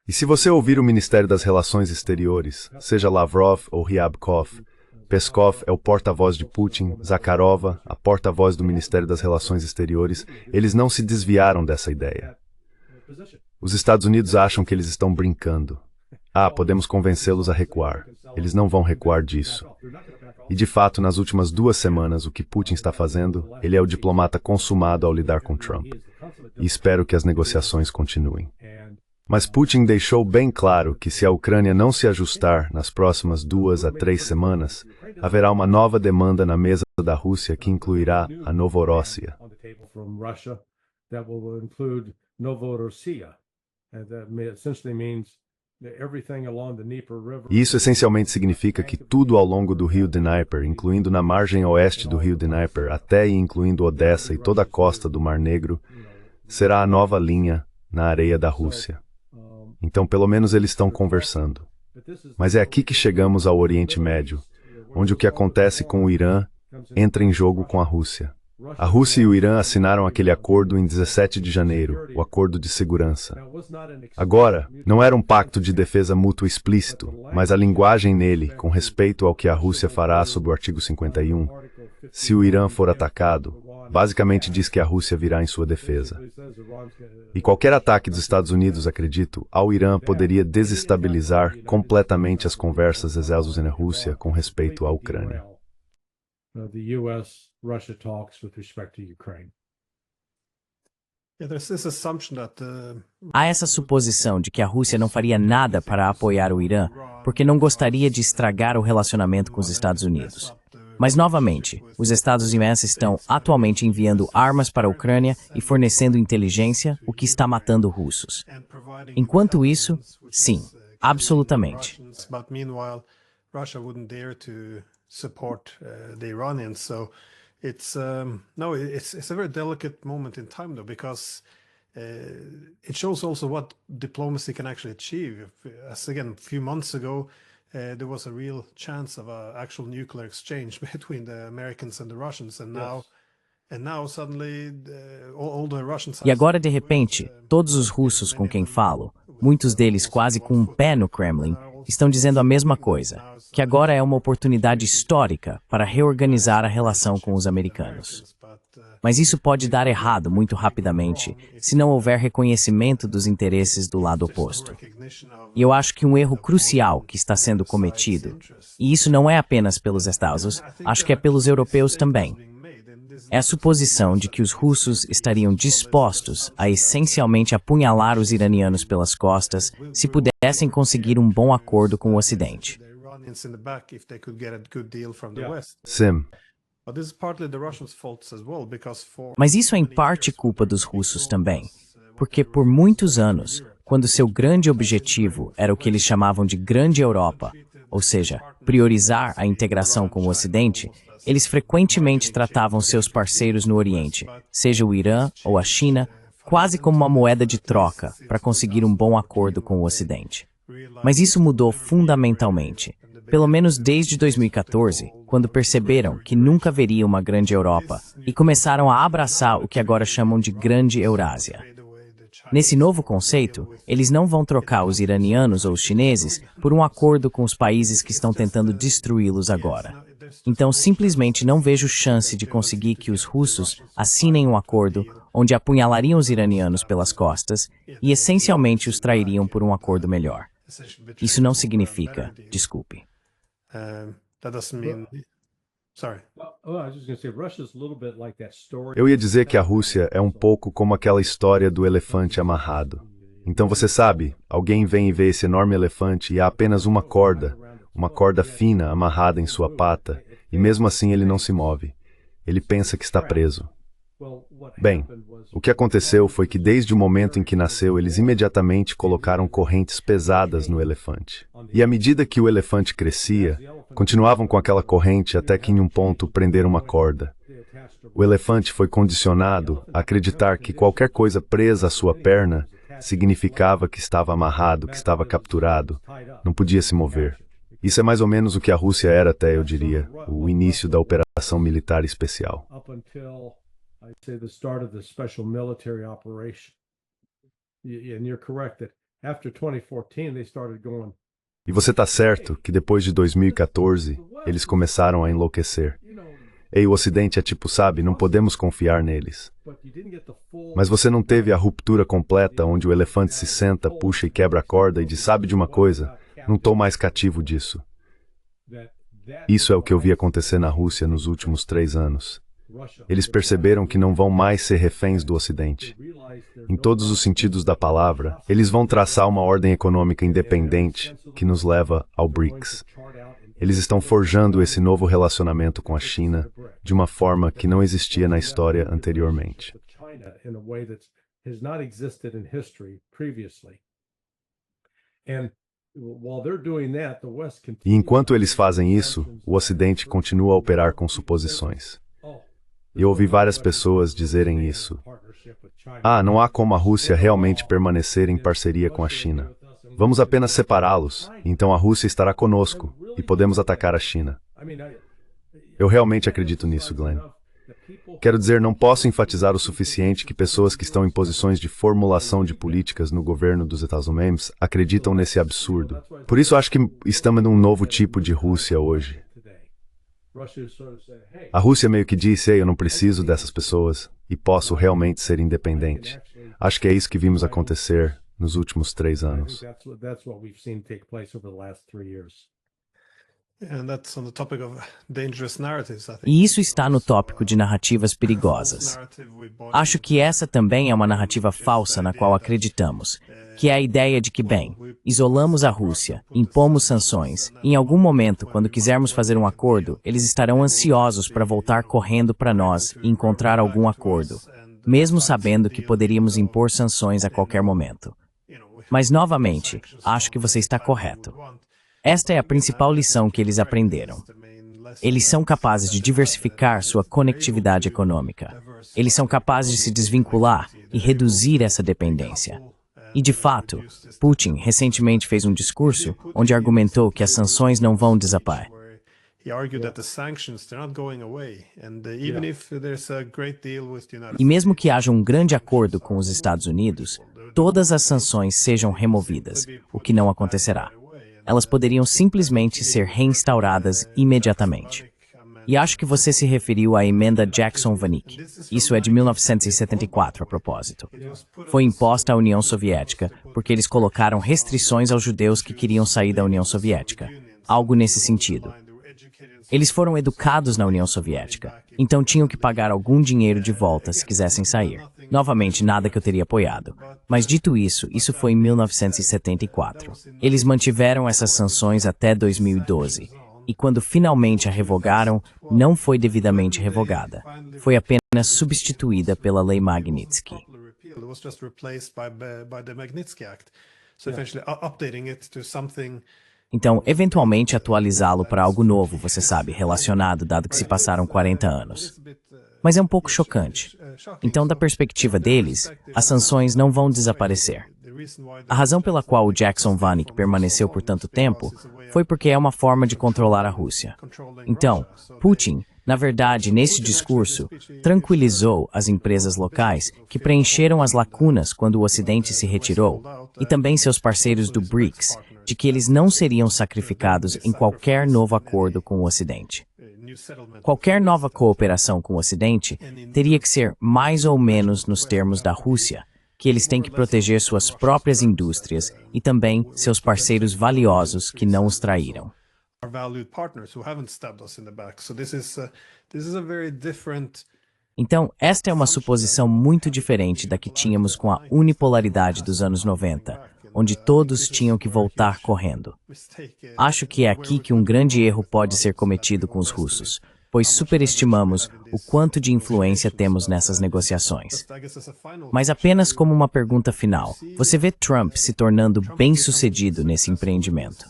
E se você ouvir o Ministério das Relações Exteriores, seja Lavrov ou Ryabkov, Peskov é o porta-voz de Putin, Zakharova, a porta-voz do Ministério das Relações Exteriores, eles não se desviaram dessa ideia. Os Estados Unidos acham que eles estão brincando. Podemos convencê-los a recuar. Eles não vão recuar disso. E de fato, nas últimas 2 semanas, o que Putin está fazendo, ele é o diplomata consumado ao lidar com Trump. E espero que as negociações continuem. Mas Putin deixou bem claro que se a Ucrânia não se ajustar nas próximas 2 a 3 semanas, haverá uma nova demanda na mesa da Rússia que incluirá a Novorossiya. E isso essencialmente significa que tudo ao longo do rio Dnieper, incluindo na margem oeste do rio Dnieper, até e incluindo Odessa e toda a costa do Mar Negro, será a nova linha na areia da Rússia. Então, pelo menos eles estão conversando. Mas é aqui que chegamos ao Oriente Médio, onde o que acontece com o Irã entra em jogo com a Rússia. A Rússia e o Irã assinaram aquele acordo em 17 de janeiro, o Acordo de Segurança. Agora, não era um pacto de defesa mútua explícito, mas a linguagem nele, com respeito ao que a Rússia fará sob o artigo 51, se o Irã for atacado, basicamente diz que a Rússia virá em sua defesa. E qualquer ataque dos Estados Unidos, acredito, ao Irã poderia desestabilizar completamente as conversas exelsas na Rússia com respeito à Ucrânia. The U.S.-Russia talks with respect to Ukraine. Há essa suposição de que a Rússia não faria nada para apoiar o Irã, porque não gostaria de estragar o relacionamento com os Estados Unidos. Mas, novamente, os Estados Unidos estão atualmente enviando armas para a Ucrânia e fornecendo inteligência, o que está matando russos. Enquanto isso, sim, absolutamente. Support the Iranians. So it's it's a very delicate moment in time, though, because it shows also what diplomacy can actually achieve. As again, a few months ago, there was a real chance of an actual nuclear exchange between the Americans and the Russians, and now suddenly all the Russians. E agora, de repente, todos os russos com quem falo, muitos deles quase com um pé no Kremlin, estão dizendo a mesma coisa, que agora é uma oportunidade histórica para reorganizar a relação com os americanos. Mas isso pode dar errado muito rapidamente se não houver reconhecimento dos interesses do lado oposto. E eu acho que um erro crucial que está sendo cometido, e isso não é apenas pelos Estados Unidos, acho que é pelos europeus também, é a suposição de que os russos estariam dispostos a essencialmente apunhalar os iranianos pelas costas se pudessem conseguir um bom acordo com o Ocidente. Sim. Mas isso é em parte culpa dos russos também, porque por muitos anos, quando seu grande objetivo era o que eles chamavam de Grande Europa, ou seja, priorizar a integração com o Ocidente, eles frequentemente tratavam seus parceiros no Oriente, seja o Irã ou a China, quase como uma moeda de troca para conseguir um bom acordo com o Ocidente. Mas isso mudou fundamentalmente, pelo menos desde 2014, quando perceberam que nunca haveria uma grande Europa e começaram a abraçar o que agora chamam de Grande Eurásia. Nesse novo conceito, eles não vão trocar os iranianos ou os chineses por um acordo com os países que estão tentando destruí-los agora. Então, simplesmente não vejo chance de conseguir que os russos assinem um acordo onde apunhalariam os iranianos pelas costas e essencialmente os trairiam por um acordo melhor. Isso não significa, desculpe. Eu ia dizer que a Rússia é um pouco como aquela história do elefante amarrado. Então você sabe, alguém vem e vê esse enorme elefante e há apenas uma corda fina amarrada em sua pata, e mesmo assim ele não se move. Ele pensa que está preso. Bem, o que aconteceu foi que desde o momento em que nasceu, eles imediatamente colocaram correntes pesadas no elefante. E à medida que o elefante crescia, continuavam com aquela corrente até que em um ponto prenderam uma corda. O elefante foi condicionado a acreditar que qualquer coisa presa à sua perna significava que estava amarrado, que estava capturado, não podia se mover. Isso é mais ou menos o que a Rússia era até, eu diria, o início da operação militar especial. I'd say the start of the special military operation. And you're correct that after 2014 they started going. E você está certo que depois de 2014 eles começaram a enlouquecer. Ei, o Ocidente é tipo, sabe, não podemos confiar neles. Mas você não teve a ruptura completa onde o elefante se senta, puxa e quebra a corda e diz, sabe de uma coisa? Não estou mais cativo disso. Isso é o que eu vi acontecer na Rússia nos últimos 3 anos. Eles perceberam que não vão mais ser reféns do Ocidente. Em todos os sentidos da palavra, eles vão traçar uma ordem econômica independente que nos leva ao BRICS. Eles estão forjando esse novo relacionamento com a China de uma forma que não existia na história anteriormente. E enquanto eles fazem isso, o Ocidente continua a operar com suposições. Eu ouvi várias pessoas dizerem isso. Não há como a Rússia realmente permanecer em parceria com a China. Vamos apenas separá-los, então a Rússia estará conosco e podemos atacar a China. Eu realmente acredito nisso, Glenn. Quero dizer, não posso enfatizar o suficiente que pessoas que estão em posições de formulação de políticas no governo dos Estados Unidos acreditam nesse absurdo. Por isso acho que estamos num novo tipo de Rússia hoje. A Rússia meio que disse, eu não preciso dessas pessoas e posso realmente ser independente. Acho que é isso que vimos acontecer nos últimos 3 anos. E isso está no tópico de narrativas perigosas. Acho que essa também é uma narrativa falsa na qual acreditamos, que é a ideia de que, bem, isolamos a Rússia, impomos sanções, e em algum momento, quando quisermos fazer um acordo, eles estarão ansiosos para voltar correndo para nós e encontrar algum acordo, mesmo sabendo que poderíamos impor sanções a qualquer momento. Mas, novamente, acho que você está correto. Esta é a principal lição que eles aprenderam. Eles são capazes de diversificar sua conectividade econômica. Eles são capazes de se desvincular e reduzir essa dependência. E, de fato, Putin recentemente fez um discurso onde argumentou que as sanções não vão desaparecer. E mesmo que haja um grande acordo com os Estados Unidos, todas as sanções sejam removidas, o que não acontecerá. Elas poderiam simplesmente ser reinstauradas imediatamente. E acho que você se referiu à emenda Jackson-Vanik. Isso é de 1974, a propósito. Foi imposta à União Soviética porque eles colocaram restrições aos judeus que queriam sair da União Soviética. Algo nesse sentido. Eles foram educados na União Soviética, então tinham que pagar algum dinheiro de volta se quisessem sair. Novamente, nada que eu teria apoiado. Mas dito isso, isso foi em 1974. Eles mantiveram essas sanções até 2012. E quando finalmente a revogaram, não foi devidamente revogada. Foi apenas substituída pela Lei Magnitsky. Então, eventualmente atualizá-lo para algo novo, você sabe, relacionado, dado que se passaram 40 anos. Mas é um pouco chocante. Então, da perspectiva deles, as sanções não vão desaparecer. A razão pela qual o Jackson Vanik permaneceu por tanto tempo foi porque é uma forma de controlar a Rússia. Então, Putin, na verdade, nesse discurso, tranquilizou as empresas locais que preencheram as lacunas quando o Ocidente se retirou, e também seus parceiros do BRICS, de que eles não seriam sacrificados em qualquer novo acordo com o Ocidente. Qualquer nova cooperação com o Ocidente teria que ser mais ou menos nos termos da Rússia, que eles têm que proteger suas próprias indústrias e também seus parceiros valiosos que não os traíram. Então, esta é uma suposição muito diferente da que tínhamos com a unipolaridade dos anos 90, onde todos tinham que voltar correndo. Acho que é aqui que um grande erro pode ser cometido com os russos, pois superestimamos o quanto de influência temos nessas negociações. Mas apenas como uma pergunta final, você vê Trump se tornando bem-sucedido nesse empreendimento?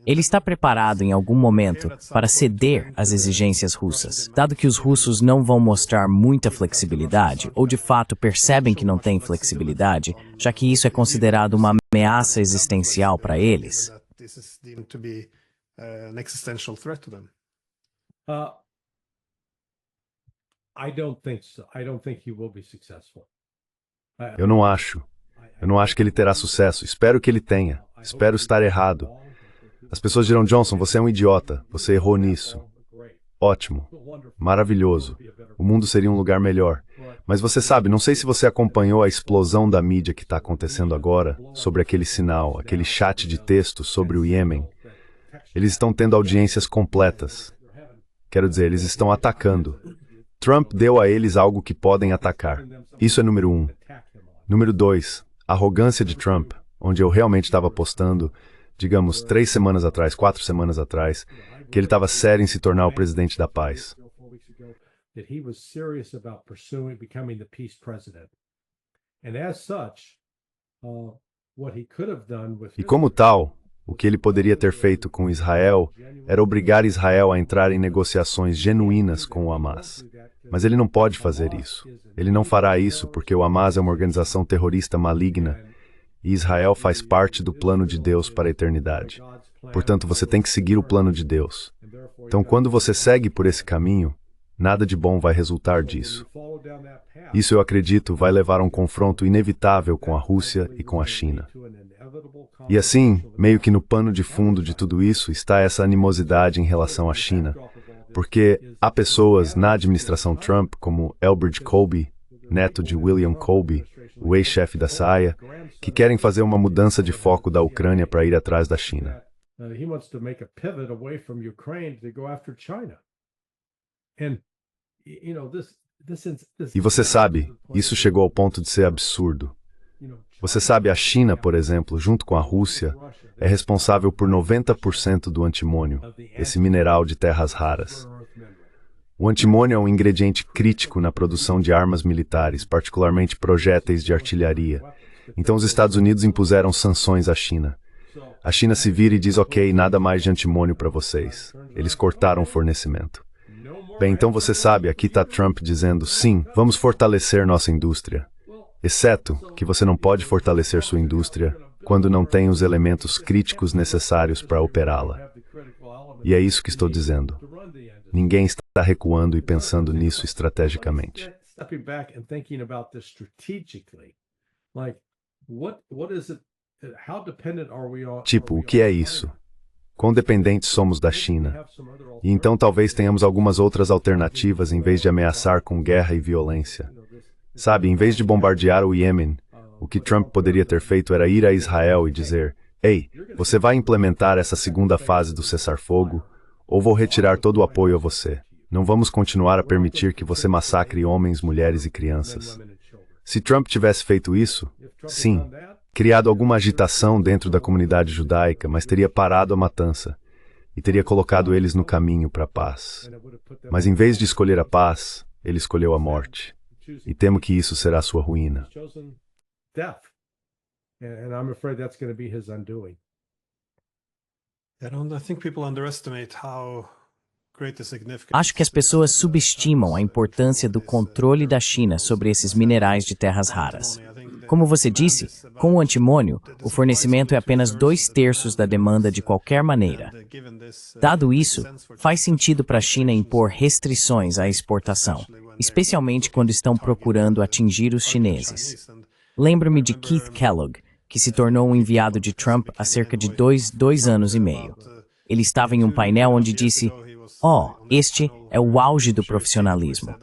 Ele está preparado em algum momento para ceder às exigências russas, dado que os russos não vão mostrar muita flexibilidade, ou de fato percebem que não têm flexibilidade, já que isso é considerado uma ameaça existencial para eles? Eu não acho. Eu não acho que ele terá sucesso. Espero que ele tenha. Espero estar errado. As pessoas dirão, Johnson, você é um idiota. Você errou nisso. Ótimo. Maravilhoso. O mundo seria um lugar melhor. Mas você sabe, não sei se você acompanhou a explosão da mídia que está acontecendo agora sobre aquele sinal, aquele chat de texto sobre o Iêmen. Eles estão tendo audiências completas. Quero dizer, eles estão atacando. Trump deu a eles algo que podem atacar. Isso é número 1. Número 2, arrogância de Trump, onde eu realmente estava postando, digamos, 3 semanas atrás, 4 semanas atrás, que ele estava sério em se tornar o presidente da paz. E como tal, o que ele poderia ter feito com Israel era obrigar Israel a entrar em negociações genuínas com o Hamas. Mas ele não pode fazer isso. Ele não fará isso porque o Hamas é uma organização terrorista maligna e Israel faz parte do plano de Deus para a eternidade. Portanto, você tem que seguir o plano de Deus. Então, quando você segue por esse caminho, nada de bom vai resultar disso. Isso, eu acredito, vai levar a um confronto inevitável com a Rússia e com a China. E assim, meio que no pano de fundo de tudo isso está essa animosidade em relação à China, porque há pessoas na administração Trump, como Elbridge Colby, neto de William Colby, o ex-chefe da CIA, que querem fazer uma mudança de foco da Ucrânia para ir atrás da China. E você sabe, isso chegou ao ponto de ser absurdo. Você sabe, a China, por exemplo, junto com a Rússia, é responsável por 90% do antimônio, esse mineral de terras raras. O antimônio é um ingrediente crítico na produção de armas militares, particularmente projéteis de artilharia. Então os Estados Unidos impuseram sanções à China. A China se vira e diz, ok, nada mais de antimônio para vocês. Eles cortaram o fornecimento. Bem, então você sabe, aqui está Trump dizendo, sim, vamos fortalecer nossa indústria. Exceto que você não pode fortalecer sua indústria quando não tem os elementos críticos necessários para operá-la. E é isso que estou dizendo. Ninguém está recuando e pensando nisso estrategicamente. Tipo, o que é isso? Quão dependentes somos da China? E então talvez tenhamos algumas outras alternativas em vez de ameaçar com guerra e violência. Sabe, em vez de bombardear o Iêmen, o que Trump poderia ter feito era ir a Israel e dizer, ei, você vai implementar essa segunda fase do cessar-fogo, ou vou retirar todo o apoio a você. Não vamos continuar a permitir que você massacre homens, mulheres e crianças. Se Trump tivesse feito isso, sim, criado alguma agitação dentro da comunidade judaica, mas teria parado a matança e teria colocado eles no caminho para a paz. Mas em vez de escolher a paz, ele escolheu a morte. E temo que isso será sua ruína. Acho que as pessoas subestimam a importância do controle da China sobre esses minerais de terras raras. Como você disse, com o antimônio, o fornecimento é apenas 2/3 da demanda de qualquer maneira. Dado isso, faz sentido para a China impor restrições à exportação, especialmente quando estão procurando atingir os chineses. Lembro-me de Keith Kellogg, que se tornou um enviado de Trump há cerca de dois anos e meio. Ele estava em um painel onde disse: este é o auge do profissionalismo.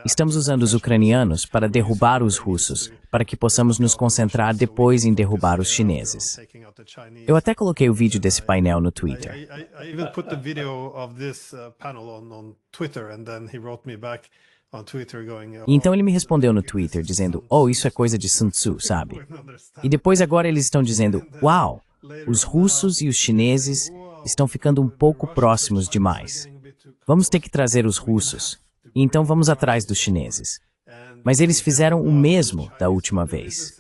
Estamos usando os ucranianos para derrubar os russos, para que possamos nos concentrar depois em derrubar os chineses. Eu até coloquei o vídeo desse painel no Twitter. I even put the video of this panel on Twitter, and then he wrote me back on Twitter going, E então ele me respondeu no Twitter dizendo: isso é coisa de Sun Tzu, sabe? E depois agora eles estão dizendo: uau, os russos e os chineses estão ficando um pouco próximos demais. Vamos ter que trazer os russos, e então vamos atrás dos chineses. Mas eles fizeram o mesmo da última vez.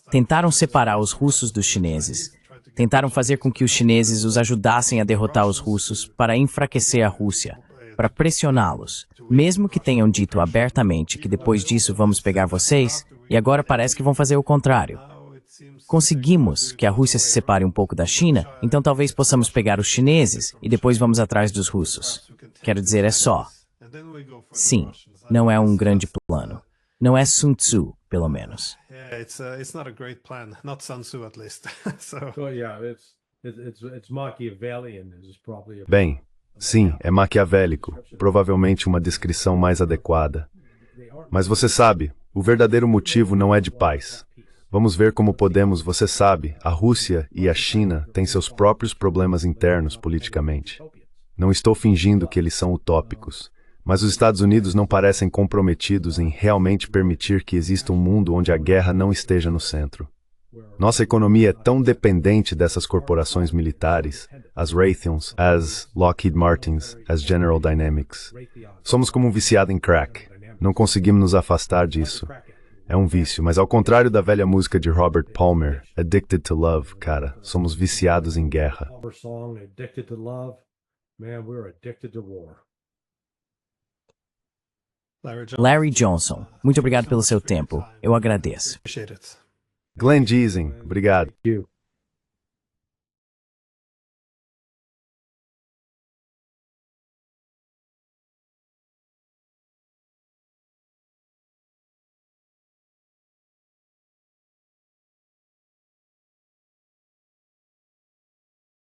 Tentaram separar os russos dos chineses. Tentaram fazer com que os chineses os ajudassem a derrotar os russos para enfraquecer a Rússia, para pressioná-los, mesmo que tenham dito abertamente que depois disso vamos pegar vocês, e agora parece que vão fazer o contrário. Conseguimos que a Rússia se separe um pouco da China, então talvez possamos pegar os chineses e depois vamos atrás dos russos. Quero dizer, é só. Sim, não é um grande plano. Não é Sun Tzu, pelo menos. it's not a great plan, not Sun Tzu at least. So yeah, it's Machiavellian is probably Bem, sim, é maquiavélico, provavelmente uma descrição mais adequada. Mas você sabe, o verdadeiro motivo não é de paz. Vamos ver como podemos, você sabe, a Rússia e a China têm seus próprios problemas internos politicamente. Não estou fingindo que eles são utópicos, mas os Estados Unidos não parecem comprometidos em realmente permitir que exista um mundo onde a guerra não esteja no centro. Nossa economia é tão dependente dessas corporações militares, as Raytheons, as Lockheed Martins, as General Dynamics. Somos como um viciado em crack. Não conseguimos nos afastar disso. É um vício, mas ao contrário da velha música de Robert Palmer, Addicted to Love, cara, somos viciados em guerra. song, Addicted to Love. Man, we're addicted to war. Larry Johnson, muito obrigado pelo seu tempo. Eu agradeço. Appreciate it. Glenn Giesing, obrigado. You.